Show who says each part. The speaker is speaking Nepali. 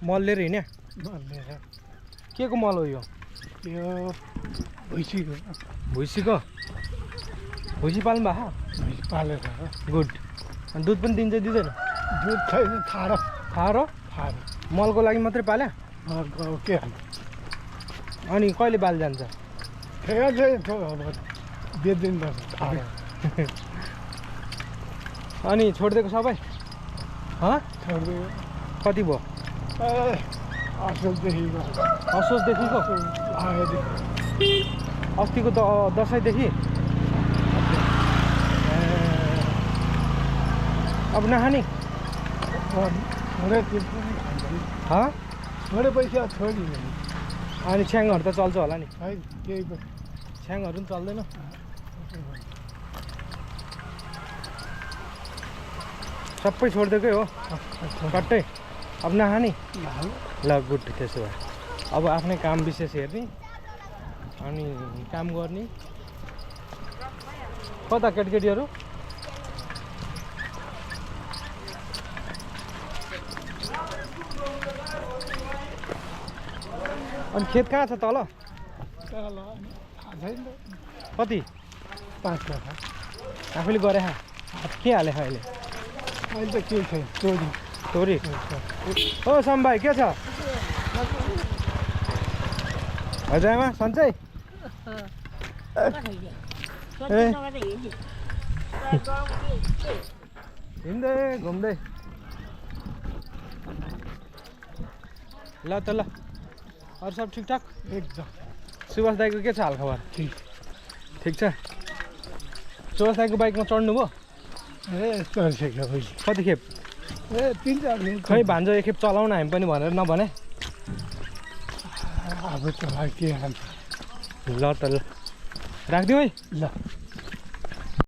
Speaker 1: मल लिएर हिँड्या के को मल हो यो भुइँसीको भुइँसी पाल्नु भएको
Speaker 2: पालेर
Speaker 1: गुड अनि दुध पनि दिन्छ दिँदैन
Speaker 2: दुध छैन थाहा
Speaker 1: खाएर मलको लागि मात्रै पाल्या
Speaker 2: के
Speaker 1: अनि कहिले बाल जान्छ
Speaker 2: बेच्दिन
Speaker 1: अनि छोडिदिएको सबै कति भयो असोजदेखिको अस्तिको दसैँदेखि अब नखाने
Speaker 2: थोरै पैसा छोडी
Speaker 1: अनि छ्याङहरू त चल्छ होला नि
Speaker 2: केही
Speaker 1: छ्याङहरू पनि चल्दैन सबै छोडिदिएकै हो कट्टै अब नखाने ल गुड त्यसो भए अब आफ्नै काम विशेष हेर्ने अनि काम गर्ने कता केटीकेटीहरू अनि खेत कहाँ छ तल कति
Speaker 2: 5 कथा
Speaker 1: आफूले गरे के हाले अहिले
Speaker 2: अहिले त के छैन
Speaker 1: तोरी ओ सम भाइ के छ हजुरमा सन्चै हिँड्दै घुम्दै ल त ल अरू सब ठिकठाक
Speaker 2: एकदम
Speaker 1: सुभाष दाईको के छ हालखबर ठिक छ सुभाष दाईको बाइकमा चढ्नुभयो
Speaker 2: चढिसक्यो
Speaker 1: कति खेप
Speaker 2: 3-4 दिन
Speaker 1: खै भान्जो एक खेप चलाउन हामी पनि भनेर नभने
Speaker 2: अब चला के
Speaker 1: ल त ल राखिदिउँ है
Speaker 2: ल